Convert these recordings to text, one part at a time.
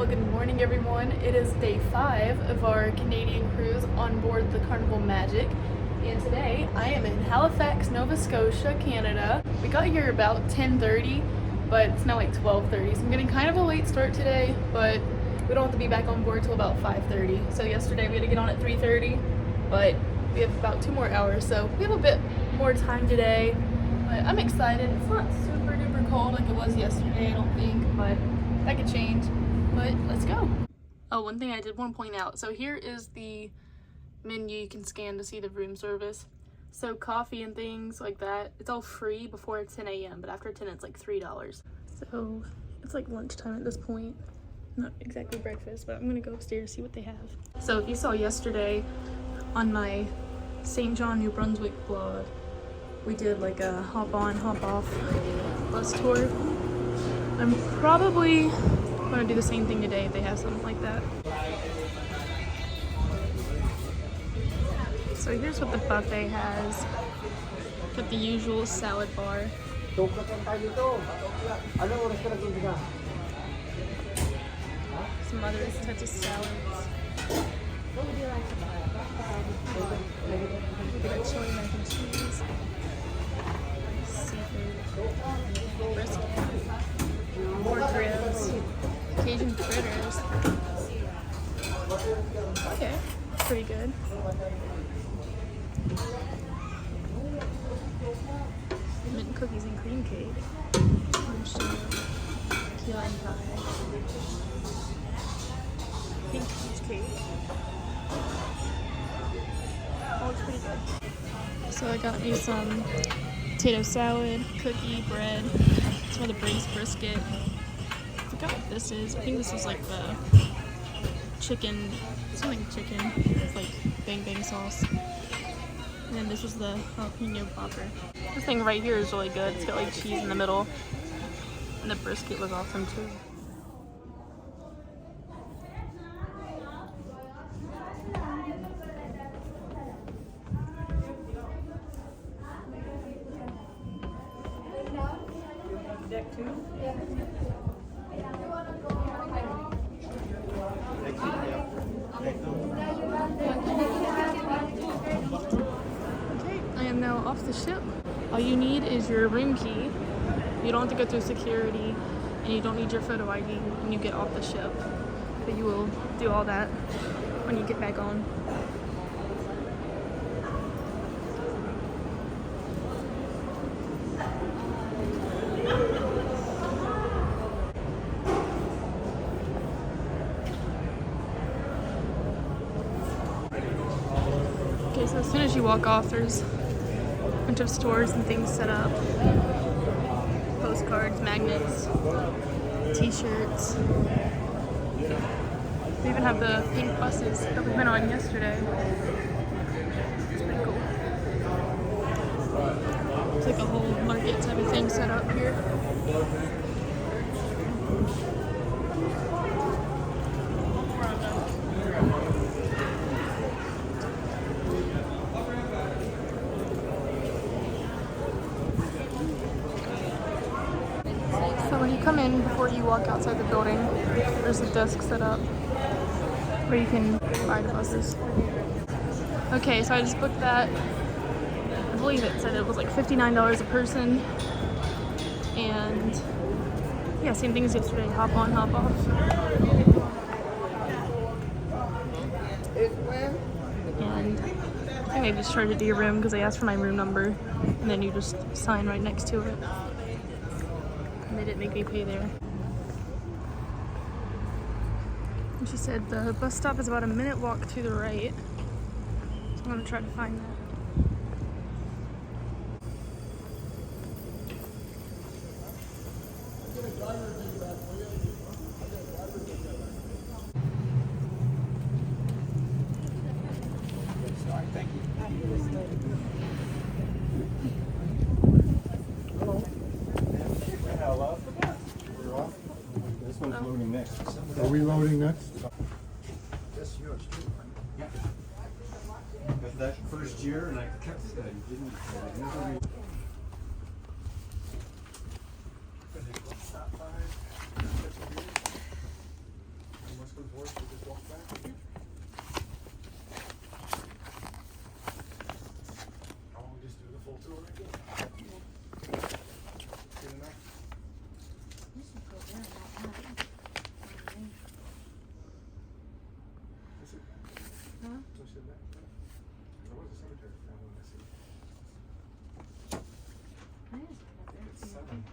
Well, good morning everyone. It is day 5 of our Canadian cruise on board the Carnival Magic. And today I am in Halifax, Nova Scotia, Canada. We got here about 10:30, but it's now like 12:30. So I'm getting kind of a late start today, but we don't have to be back on board till about 5:30. So yesterday we had to get on at 3:30, but we have about 2 more hours. So we have a bit more time today, but I'm excited. It's not super duper cold like it was yesterday, I don't think, but that could change. But let's go. Oh, one thing I did want to point out. So here is the menu you can scan to see the room service. So coffee and things like that, it's all free before 10 a.m. but after 10 it's like $3. So it's like lunchtime at this point. Not exactly breakfast, but I'm gonna go upstairs see what they have. So if you saw yesterday on my St. John, New Brunswick vlog, we did like a hop on, hop off bus tour. I'm probably gonna do the same thing today if they have something like that. So here's what the buffet has. Got the usual salad bar. Some other types of salads. What would you like to buy? We got chili mac and cheese. Seafood. Brisket. Pork ribs. Cajun fritters. Okay, pretty good. Mint cookies and cream cake. Key lime pie. Pink cheesecake. Oh, it's pretty good. So I got me some potato salad, cookie, bread, some of the braised brisket. I forgot what this is. I think this is like the chicken, something chicken. It's like bang bang sauce. And then this is the jalapeno popper. This thing right here is really good. It's got like cheese in the middle. And the brisket was awesome too. Deck 2? Yeah. Okay, I am now off the ship. All you need is your room key. You don't have to go through security, and you don't need your photo ID when you get off the ship. But you will do all that when you get back on. Okay, so as soon as you walk off, there's a bunch of stores and things set up. Postcards, magnets, t-shirts. We even have the pink buses that we went on yesterday. It's pretty cool. It's like a whole market type of thing set up here. So when you come in, before you walk outside the building, there's a desk set up where you can buy the buses. Okay, so I just booked that. I believe it said it was like $59 a person. And yeah, same thing as yesterday, hop on, hop off. And I think they just charge it to your room because they asked for my room number. And then you just sign right next to it. And they didn't make me pay there. And she said the bus stop is about a minute walk to the right. So I'm gonna try to find that. Loading next. Are we loading next? That's yours too. Yeah. But that first year, and I kept it, I didn't. I'll just do the full tour again. Good enough? Is it? Huh? So she said that. There was a cemetery down when I see. It's 7.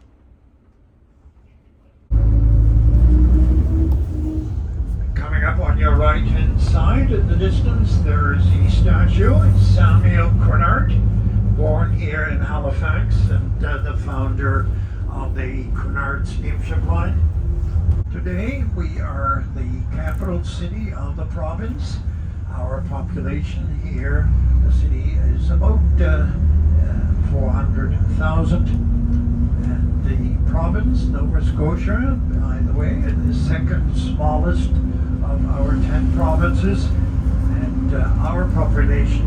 Coming up on your right-hand side in the distance, there is the statue. It's Samuel Cunard, born here in Halifax and the founder of the Cunard steamship line. Today we are the capital city of the province. Our population here, the city, is about 400,000. And the province, Nova Scotia, by the way, is the second smallest of our 10 provinces. And our population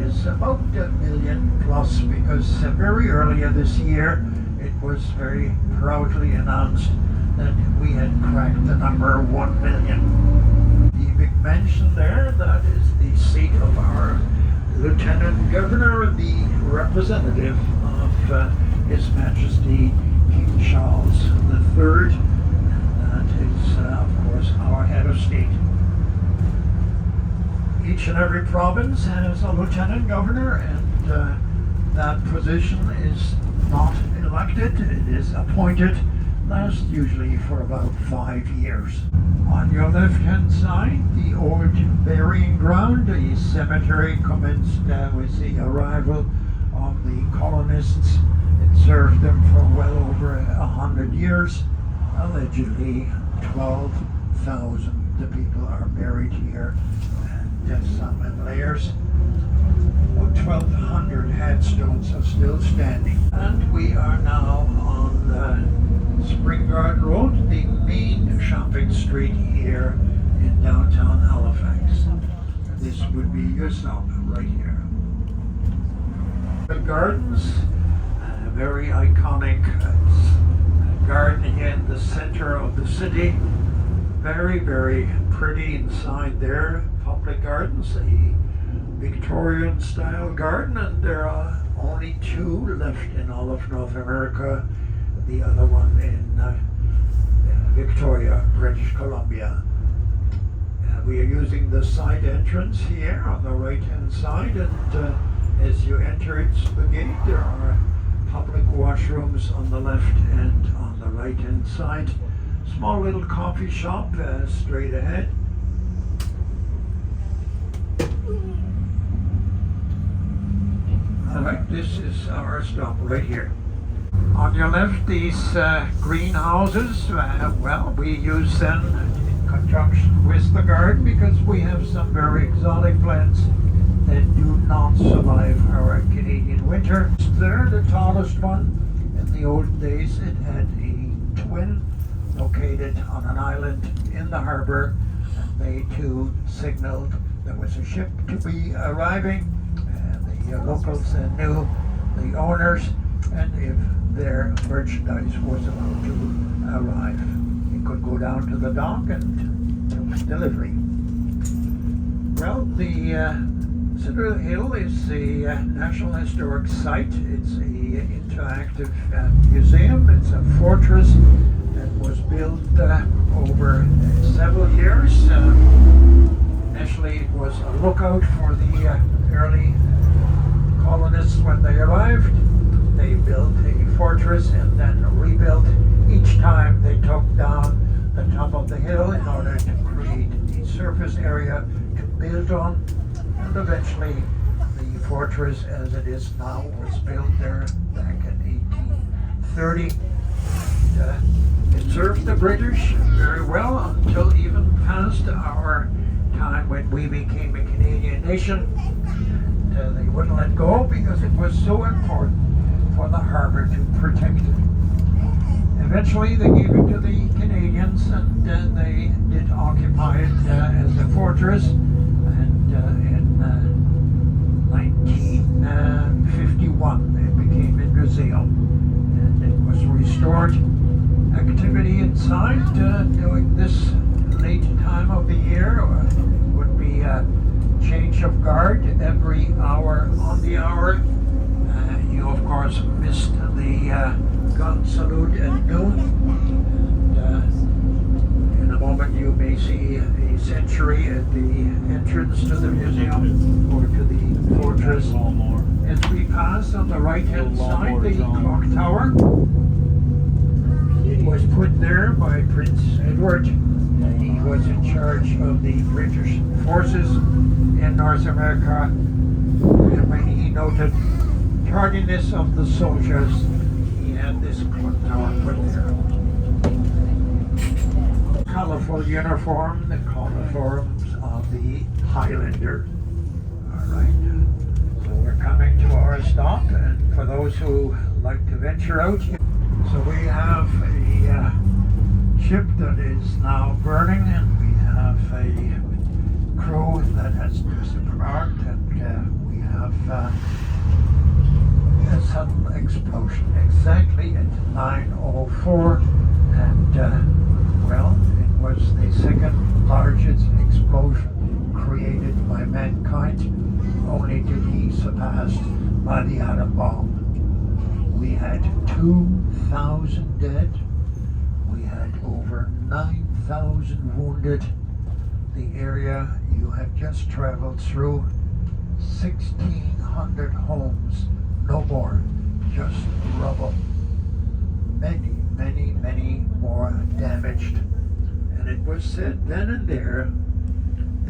is about 1 million plus, because very earlier this year it was very proudly announced that we had cracked the number 1 million. The big mansion there, that is the seat of our Lieutenant Governor, the representative of His Majesty King Charles III. That is, of course, our head of state. Each and every province has a lieutenant governor, and that position is not elected. It is appointed, lasts usually for about 5 years. On your left-hand side, the old burying ground. The cemetery commenced with the arrival of the colonists. It served them for well over 100 years. Allegedly 12,000 people are buried here, and some in layers. About 1,200 headstones are still standing. And we are now on the Springard Road, the main shopping street here in downtown Halifax. This would be your stop right here. The gardens, a very iconic garden here in the center of the city. Very, very pretty inside there. Public Gardens, a Victorian style garden, and there are only 2 left in all of North America. The other one in Victoria, British Columbia. We are using the side entrance here on the right hand side, and as you enter the gate, there are public washrooms on the left and on the right hand side. Small little coffee shop straight ahead. Alright, this is our stop right here. On your left, these greenhouses, well, we use them in conjunction with the garden because we have some very exotic plants that do not survive our Canadian winter. They're the tallest one. In the old days, it had a twin located on an island in the harbor, and they too signaled there was a ship to be arriving, and the locals knew the owners, and if their merchandise was about to arrive, it could go down to the dock and do delivery. Well, the Citadel Hill is a National Historic Site. It's an interactive museum. It's a fortress that was built over several years. Initially, it was a lookout for the early colonists when they arrived. They built a fortress and then rebuilt. Each time they took down the top of the hill in order to create the surface area to build on. And eventually, the fortress as it is now was built there back in 1830. It served the British very well until even past our time when we became a Canadian nation. And they wouldn't let go because it was so important for the harbor to protect it. Eventually, they gave it to the Canadians, and they did occupy it as a fortress. And in 1951, it became a museum, and it was restored. Activity inside during this late time of the year see a century at the entrance to the museum or to the fortress. As we pass on the right-hand side, the clock tower. It was put there by Prince Edward. He was in charge of the British forces in North America. And when he noted tardiness of the soldiers, he had this clock tower put there. Colorful uniform, the uniforms of the Highlander. Alright, so we're coming to our stop, and for those who like to venture out, so we have a ship that is now burning, and we have a crew that has disembarked, and we have a sudden explosion exactly at 9:04, and well, it was the second largest explosion created by mankind, only to be surpassed by the atom bomb. We had 2,000 dead. We had over 9,000 wounded. The area you have just traveled through, 1,600 homes, no more, just rubble. Many, many, many more damaged. And it was said then and there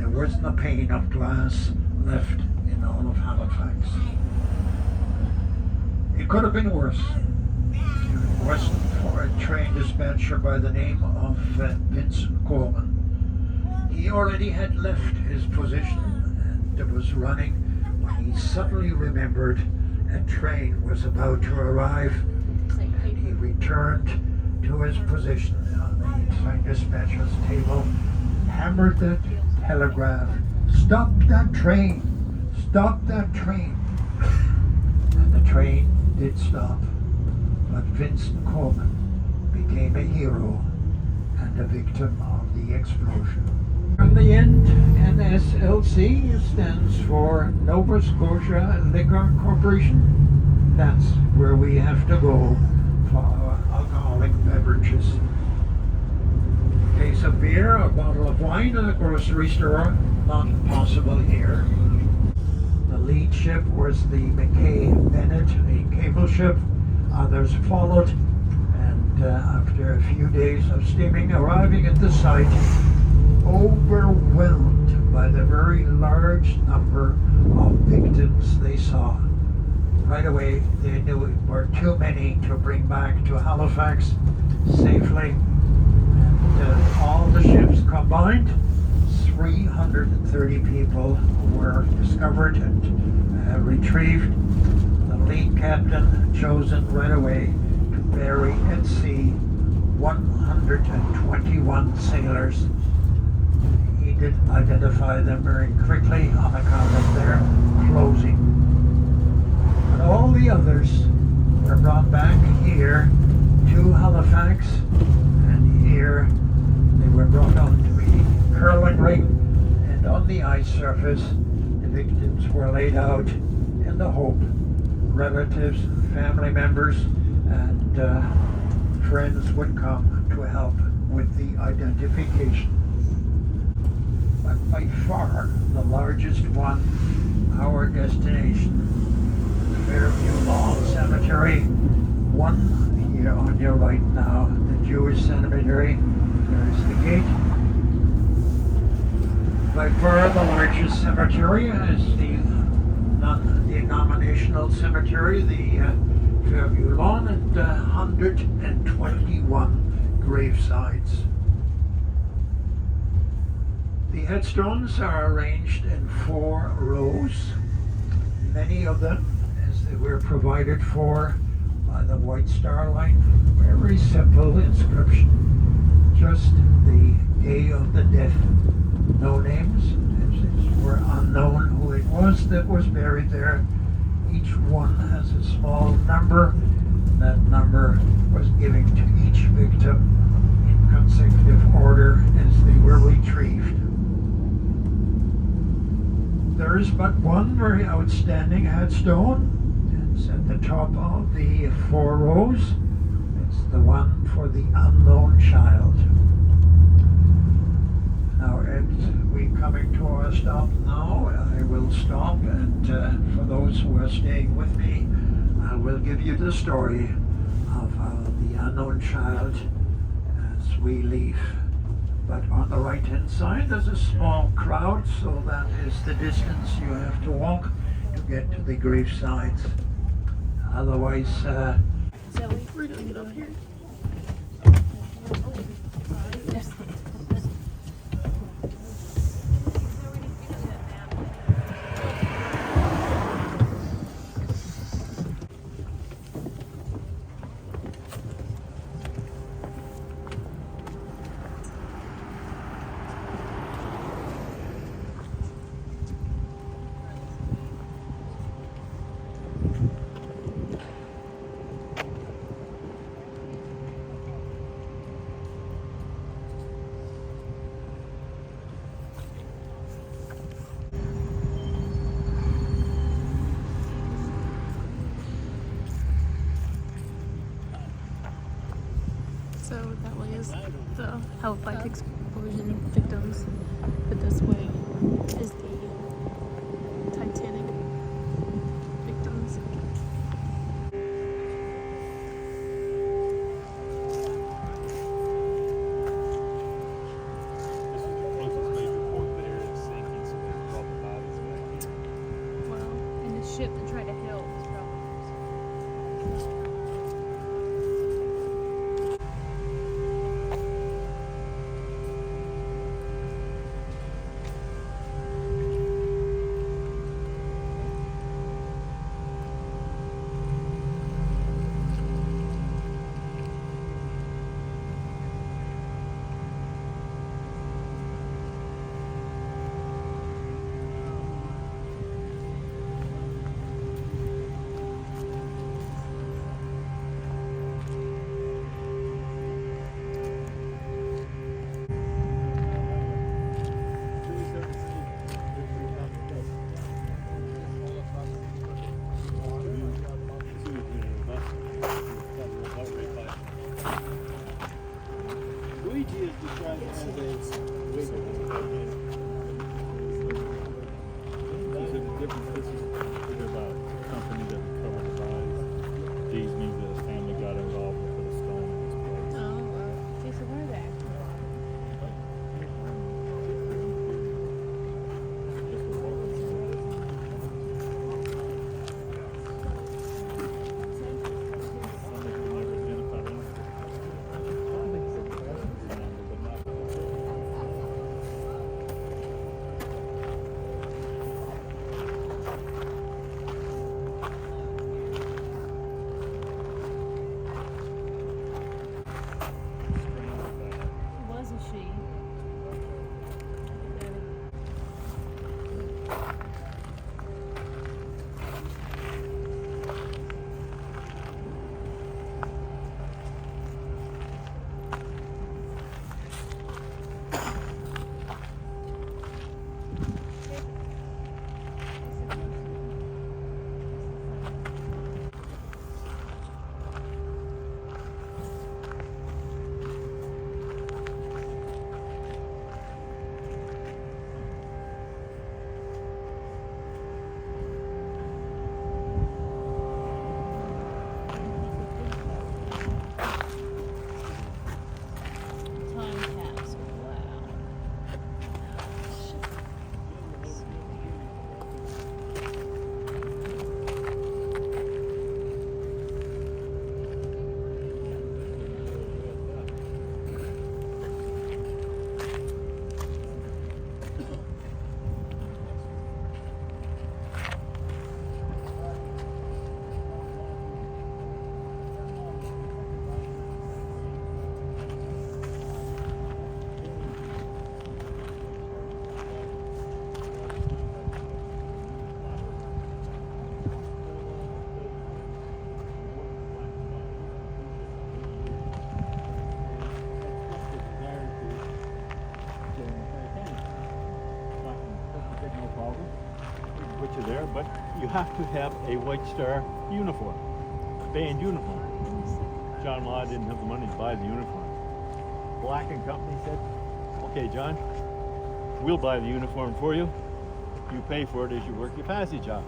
wasn't a pane of glass left in all of Halifax. It could have been worse. It wasn't for a train dispatcher by the name of Vincent Coleman. He already had left his position and was running when he suddenly remembered a train was about to arrive. And he returned to his position on the train dispatcher's table, hammered that telegraph, "Stop that train! Stop that train!" And the train did stop, but Vincent Coleman became a hero and a victim of the explosion. In the end, NSLC stands for Nova Scotia Liquor Corporation. That's where we have to go for our alcoholic beverages. A case of beer, a bottle of wine at a grocery store, not possible here. The lead ship was the McKay Bennett, a cable ship. Others followed, and after a few days of steaming, arriving at the site, overwhelmed by the very large number of victims they saw. Right away, they knew it were too many to bring back to Halifax safely. And all the ships combined, 330 people were discovered and retrieved. The lead captain chosen right away to bury at sea 121 sailors. He did identify them very quickly on account of their clothing. But all the others were brought back here to Halifax, and here they were brought onto a curling ring, and on the ice surface the victims were laid out in the hope relatives, family members, and friends would come to help with the identification. But by far the largest one, our destination, Fairview Lawn Cemetery, one here on your right now, the Jewish cemetery. There's the gate. By far the largest cemetery is the denominational cemetery, the Fairview Lawn, and 121 gravesites. The headstones are arranged in 4 rows, many of them, as they were provided for by the White Star Line, very simple inscription, just the day of the death, no names, as it were unknown who it was that was buried there. Each one has a small number. That number was given to each victim in consecutive order as they were retrieved. There is but one very outstanding headstone. It's at the top of the 4 rows. It's the one for the unknown child. a stop now. I will stop, and for those who are staying with me, I will give you the story of the unknown child as we leave. But on the right-hand side, there's a small crowd, so that is the distance you have to walk to get to the grave sites. Otherwise, We're gonna get up here. So that way is the Halifax explosion victims, but this way is the Titanic victims. Wow, and the ship that tried to help is probably. Luigi is described as a wiggle. These are the different pieces about a company that recovered the bodies. These means that his family got involved and put a stone in his place. Oh, well, see, so where are they? Wasn't she? Time capsule. Wow. Put you there, but you have to have a White Star uniform, band uniform. John Law didn't have the money to buy the uniform. Black and Company said, "Okay, John, We'll buy the uniform for you. You pay for it as you work your passage off.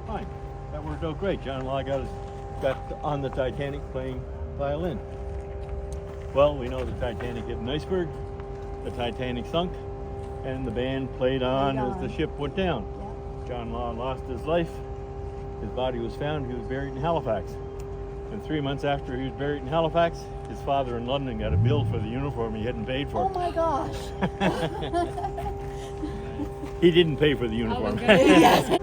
Fine. That worked out great. John and I got on the Titanic playing violin. Well, we know the Titanic hit an iceberg, the Titanic sunk, and the band played on as the ship went down. Yeah. John Law lost his life. His body was found. He was buried in Halifax. And 3 months after he was buried in Halifax, his father in London got a bill for the uniform he hadn't paid for. Oh my gosh. He didn't pay for the uniform. Yes.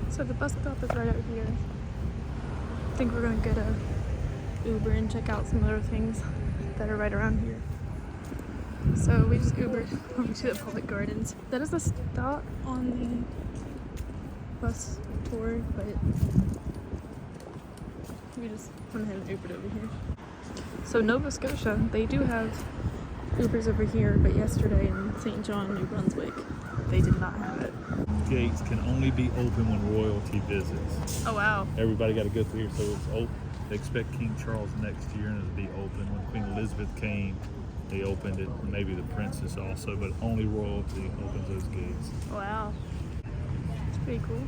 So the bus stop is right out here. I think we're gonna get a Uber and check out some other things that are right around here. So we just Ubered over to the public gardens. That is the stop on the bus tour, but we just went ahead and Ubered over here. So Nova Scotia, they do have Ubers over here, but yesterday in St. John, New Brunswick, they did not have it. Gates can only be open when royalty visits. Oh wow. Everybody got to go through here, so it's open. They expect King Charles next year and it'll be open. When Queen Elizabeth came, they opened it. Maybe the princess also, but only royalty opens those gates. Wow. It's pretty cool.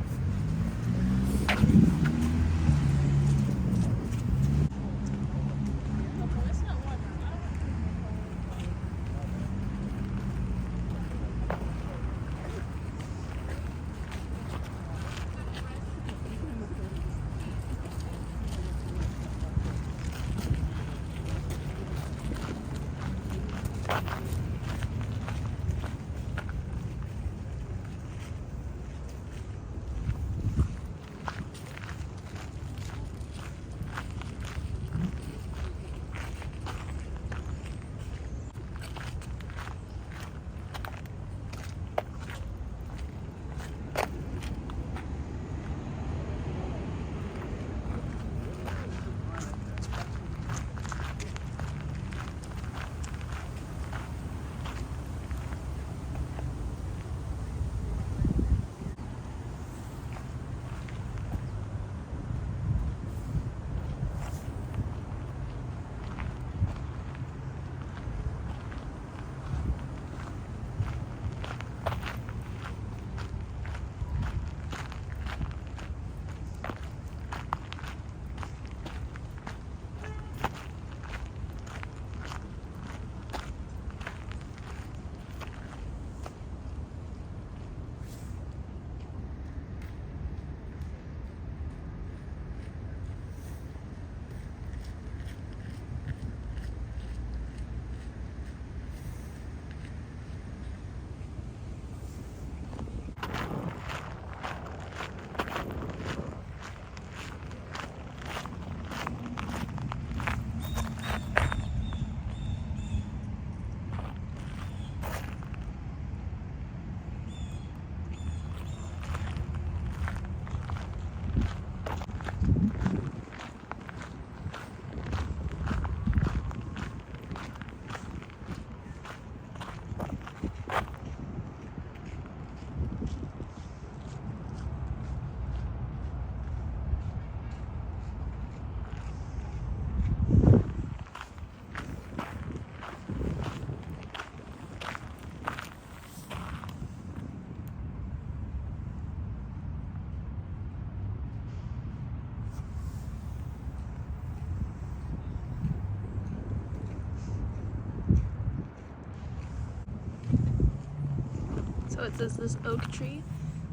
So it says this oak tree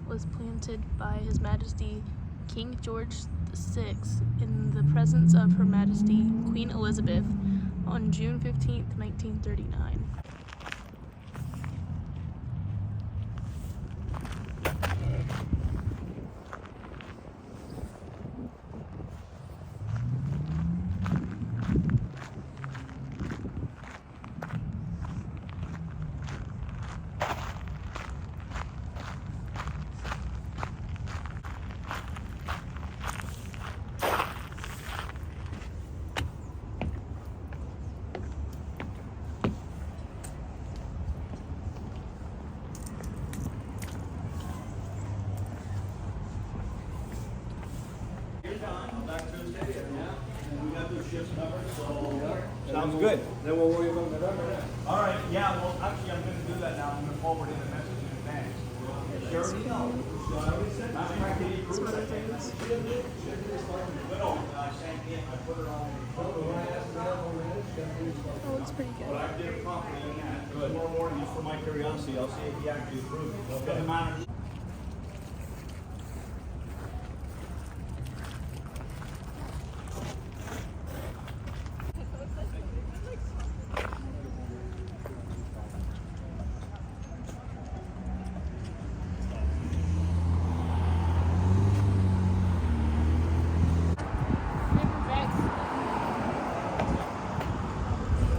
was planted by His Majesty King George VI in the presence of Her Majesty Queen Elizabeth on June 15th, 1939. Sounds good. Then we'll worry about November. All right, yeah, well, actually, I'm gonna do that now. I'm gonna forward in a message in advance. Sure? Some other things. Oh, it's pretty good. But I did a property on that. Tomorrow morning, just for my curiosity, I'll see if he actually approved it. Doesn't matter.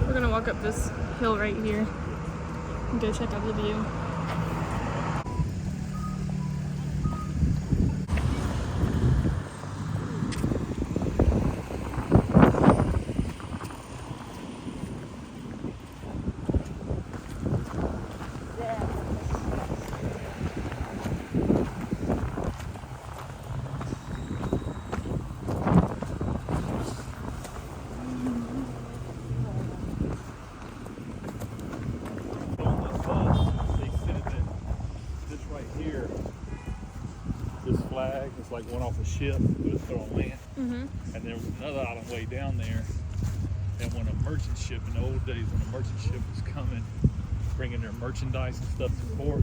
We're gonna walk up this hill right here and go check out the view. Flag. It's like one off a ship that was put on land. And there was another island way down there. And when a merchant ship, in the old days, when a merchant ship was coming, bringing their merchandise and stuff to port,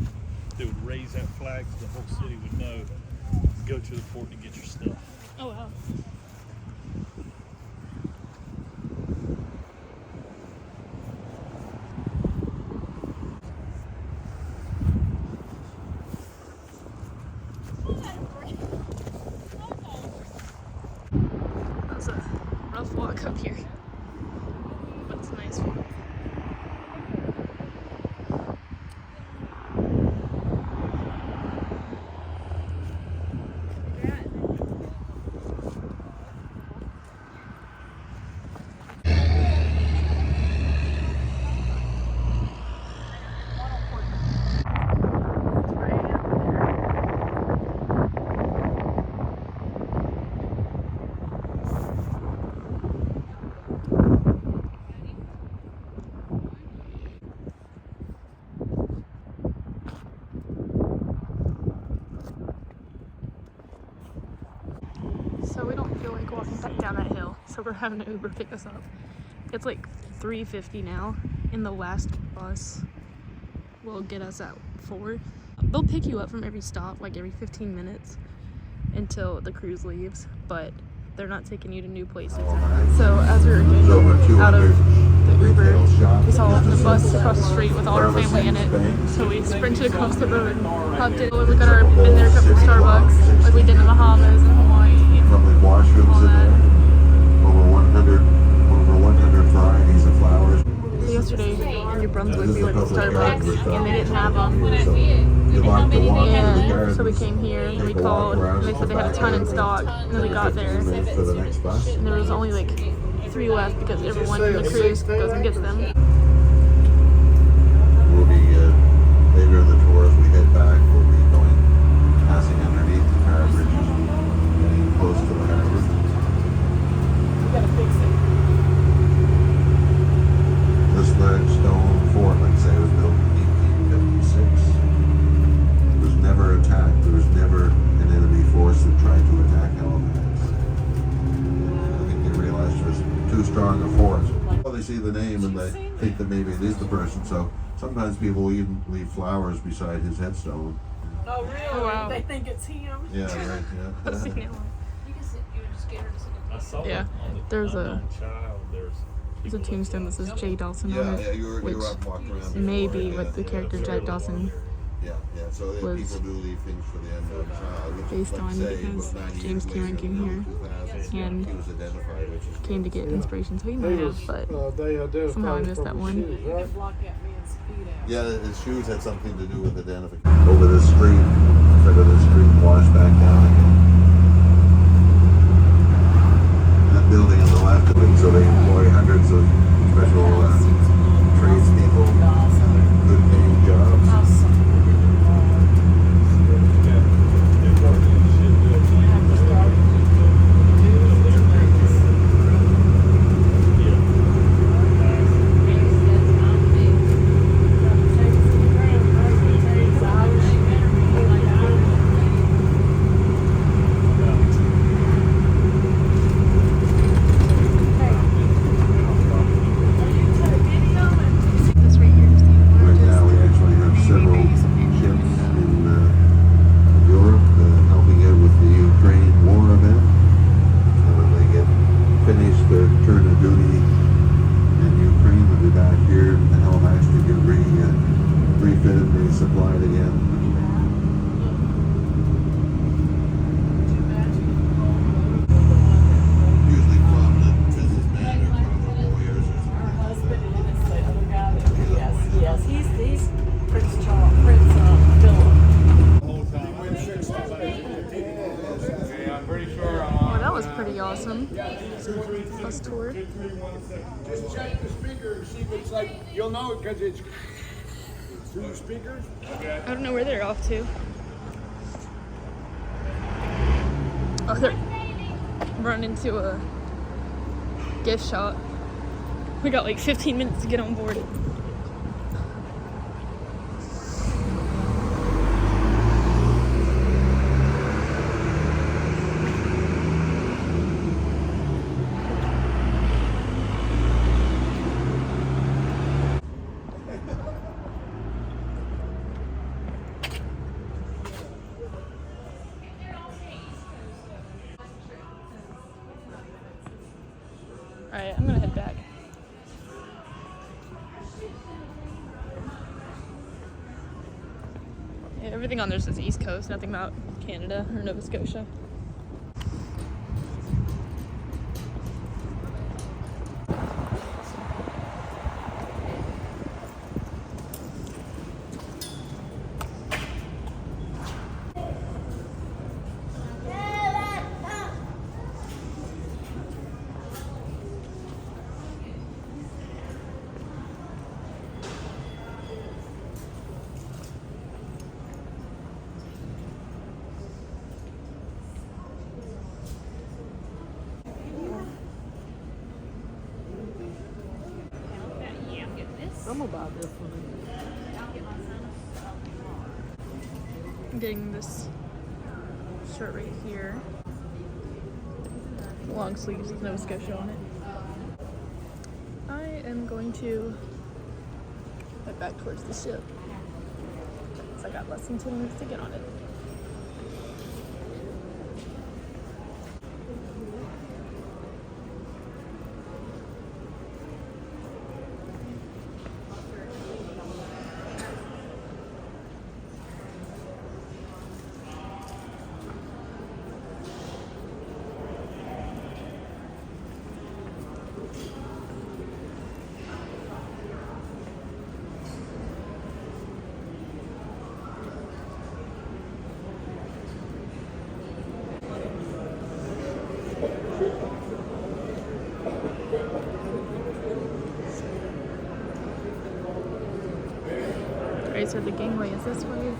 they would raise that flag so the whole city would know, go to the port to get your stuff. Oh wow. That was a rough walk up here, but it's a nice walk. So we don't feel like walking back down that hill, so we're having an Uber pick us up. It's like $3.50 now, and the last bus will get us at 4. They'll pick you up from every stop, like every 15 minutes until the cruise leaves, but they're not taking you to new places. So as we were getting out of the Uber, we saw the bus across the street with all our family in it, so we sprinted across the road, hopped in. We got our been there, cup of Starbucks, like we did in the Bahamas and Hawaii. Public washrooms in there. Over 100 varieties of flowers. Yesterday in New Brunswick we went to Starbucks and they didn't have them. So we came here and we called and they said they had a ton in stock, and then we got there and there was only like 3 left because everyone in the cruise goes and gets them. We'll be later in the tour as we head back. We'll be passing underneath the power bridges, getting close to the harbor. We gotta fix it. This large stone fort, like I say, was built in 1856. It was never attacked. There was never an enemy force that tried to attack Halifax. I think they realized it was too strong a force. Well, they see the name and they think that maybe it is the person, so Sometimes people even leave flowers beside his headstone. Oh, really? Oh, wow. They think it's him. Yeah, right. I've seen Yeah. it. I saw Yeah, it on the there's a- unknown child. There's a tombstone that says Jay Dawson on Yeah, it, yeah. You were which up walking around. before, may be yeah, what the yeah, character yeah. Jack Dawson Yeah, yeah. So was people do leave things for the unknown child, which based is, on, say, because was 90 James years Cameron later, came here 2000, and he was identified, which is came to get inspiration. So he might have, but somehow I missed that one. Block that man's feet out. Yeah, his shoes had something to do with identification. Over the stream, instead of the stream washed back down again. That building on the left of it, so they employ hundreds of special tradespeople, good paying jobs. This right here is the Right now, we largest actually have several Navy base in ships Canada. in Europe helping out with the Ukraine war event. So when they get finished their turn of duty in Ukraine, they'll be back here in Halifax to get refitted, resupplied again. Usually prominent businessmen or prominent lawyers or something. Husband and it's the other guy that, yes, he's Prince Charles, Prince Philip. Oh, that was pretty awesome. Bus tour. Just check the speaker and see if it's like, you'll know it because it's through the speakers. I don't know where they're off to. Oh, they're running into a gift shop. We got like 15 minutes to get on board. Alright, I'm gonna head back. Yeah, everything on there says East Coast, nothing about Canada or Nova Scotia. I'm about this one. I'm getting this shirt right here. Long sleeves with Nova Scotia on it. I am going to head back towards the ship. So I got less than 10 minutes to get on it. Alright, so the gangway is this way.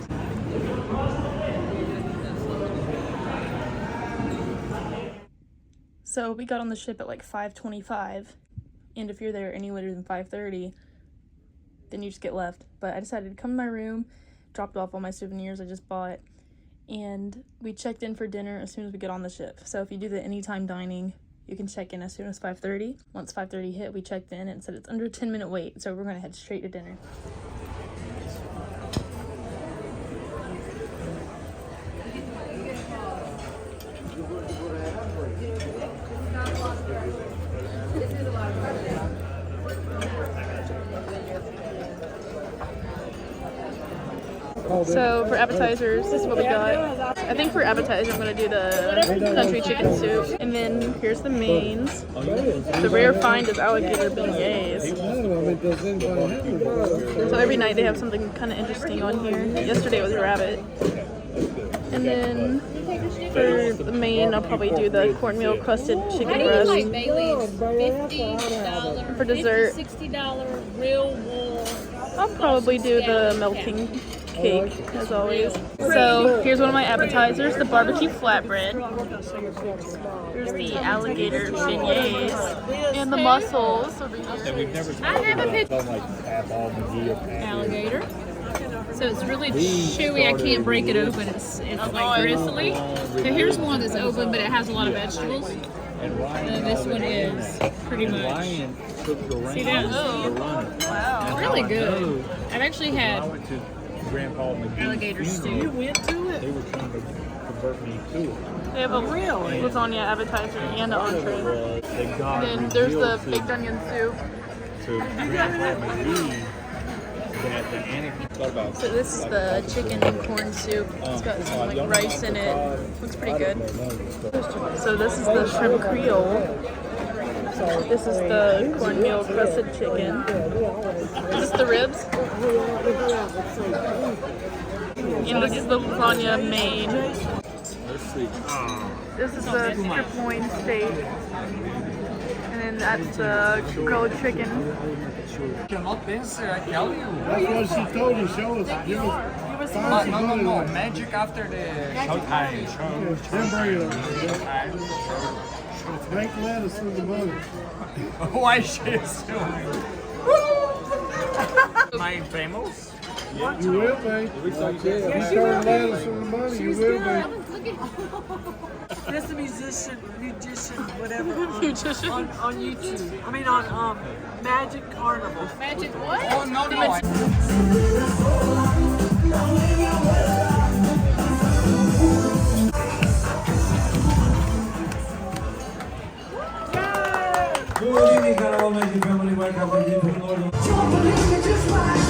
So we got on the ship at like 5:25, and if you're there any later than 5:30, then you just get left. But I decided to come to my room, dropped off all my souvenirs I just bought, and we checked in for dinner as soon as we get on the ship. So if you do the anytime dining, you can check in as soon as 5:30. Once 5:30 hit, we checked in and said it's under a 10-minute wait, so we're gonna head straight to dinner. So for appetizers, this is what we got. I think for appetizer, I'm gonna do the country chicken soup, and then here's the mains. The rare find is alligator beignets. So every night they have something kind of interesting on here. Yesterday was rabbit. And then for the main, I'll probably do the cornmeal crusted chicken breast. For dessert, $60 real wool. I'll probably do the melting cake, as always. So here's one of my appetizers, the barbecue flatbread. Here's the alligator beignets and the mussels over here. I have a picture. Alligator. So it's really chewy. I can't break it open. It's like bristly. So here's one that's open, but it has a lot of vegetables. And this one is pretty much. See that? Oh, wow. It's really good. I've actually had alligator stew. You went to it? They were trying to convert me to it. They have a lasagna appetizer and an entree. And then there's the baked onion soup. So this is the chicken and corn soup. It's got some like rice in it. Looks pretty good. So this is the shrimp creole. This is the cornmeal crusted chicken. Is this the ribs? And this is the lasagna main. This is the sirloin steak. And then that's the grilled chicken. Cannot answer, I tell you. That's what she told you. Show us. Give us. No. Magic after the showtime. Then bring it up. Make lettuce from the money. Why she's so my famous? You will be. You start lettuce from the money, you will be. There's a musician, whatever, on YouTube. I mean on Magic Carnival. Magic what? Oh no. Good evening, Carnival Magic family. Welcome to the Northern. Don't believe me, just watch.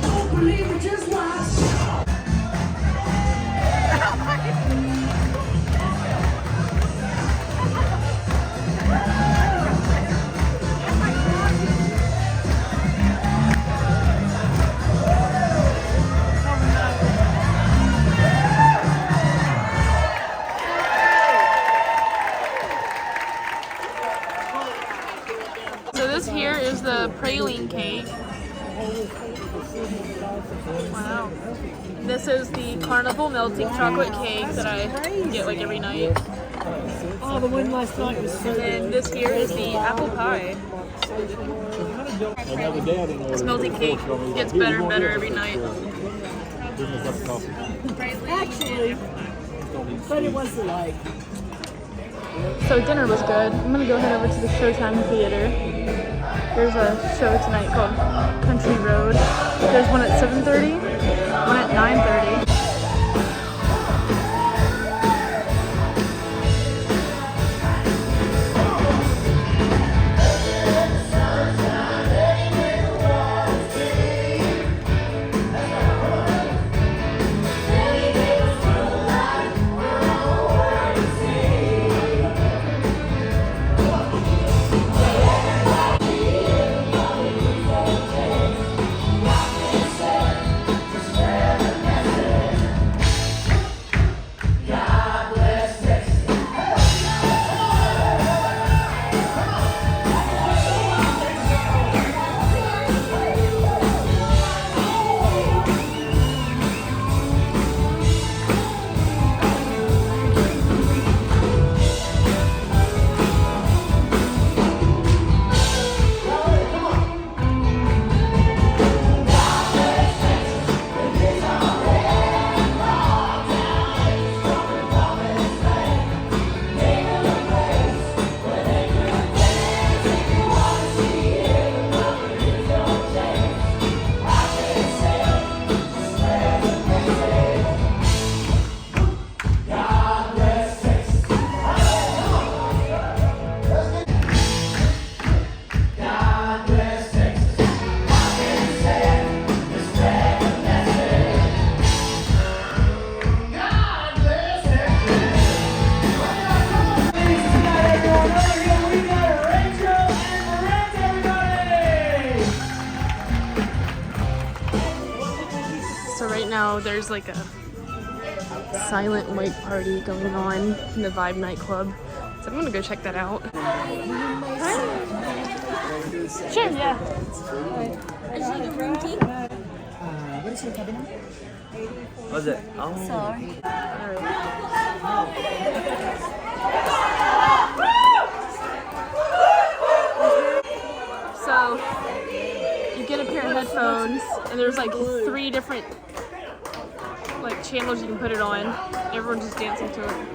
Don't believe me, just watch. So this here is the praline cake. Wow. This is the Carnival melting chocolate cake that I get like every night. Oh, the one last night was so And then this here is the apple pie. This melting cake gets better and better every night. Actually, but it wasn't like. So dinner was good. I'm gonna go head over to the Showtime Theater. There's a show tonight called Country Road. There's one at 7:30, one at 9:30. there's like a silent white party going on in the Vibe nightclub. So I'm gonna go check that out. Sure, yeah. Is she the room key? What is your cabin number? Was it? Oh. Sorry. So you get a pair of headphones, and there's like 3 different like channels you can put it on. Everyone's just dancing to it.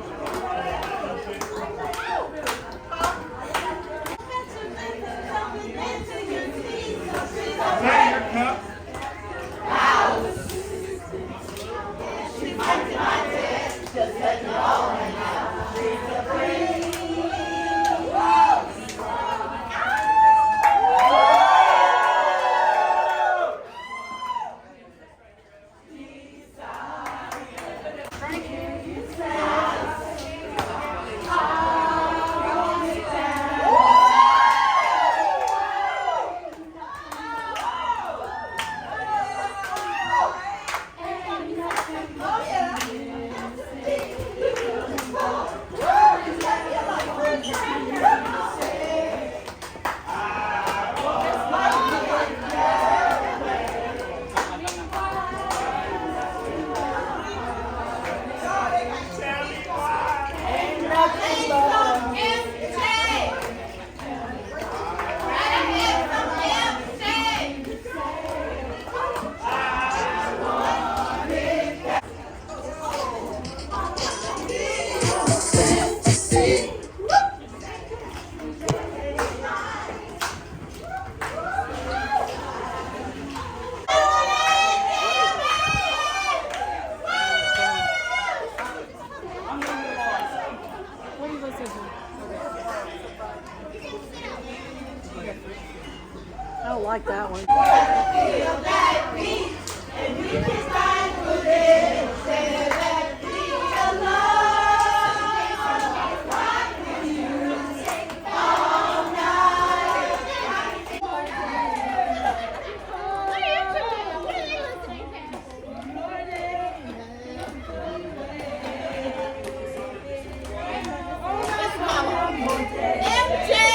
I don't like that one. Empty!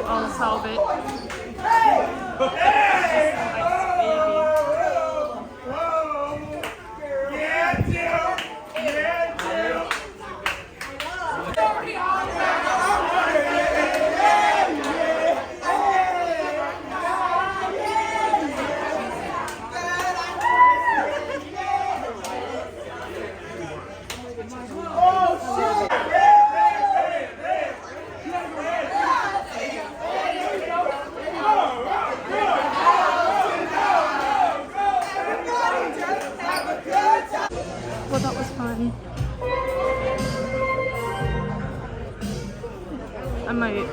I'll solve it. Well, that was fun. I might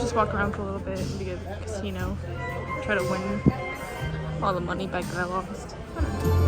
just walk around for a little bit and be at the casino. Try to win all the money back that I lost. I don't know.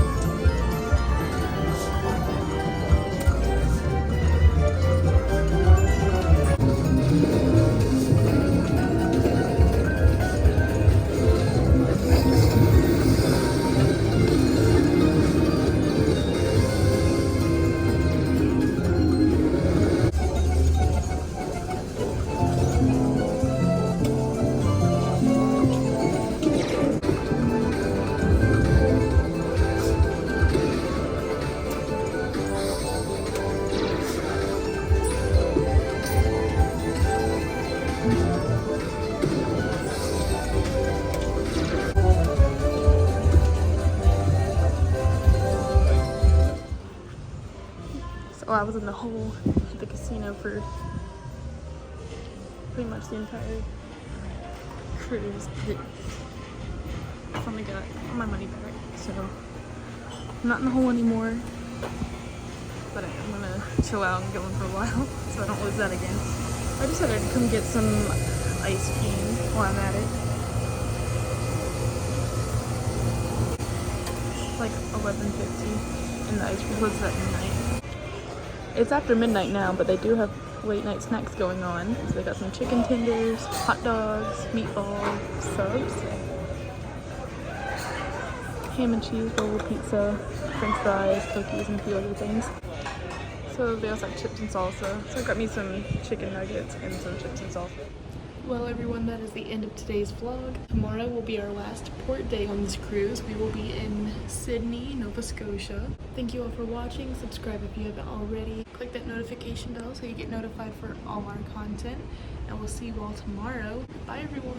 So I was in the hole at the casino for pretty much the entire cruise. I finally got all my money back, so I'm not in the hole anymore. But I'm gonna chill out and get one for a while so I don't lose that again. I decided to come get some ice cream while I'm at it. It's like 11:50 and the ice cream closes at midnight. It's after midnight now, but they do have late night snacks going on. So they got some chicken tenders, hot dogs, meatballs, subs, ham and cheese roll, pizza, french fries, cookies, and a few other things. So they also have chips and salsa. So I got me some chicken nuggets and some chips and salsa. Well everyone, that is the end of today's vlog. Tomorrow will be our last port day on this cruise. We will be in Sydney, Nova Scotia. Thank you all for watching. Subscribe if you haven't already. Click that notification bell so you get notified for all our content. And we'll see you all tomorrow. Bye everyone.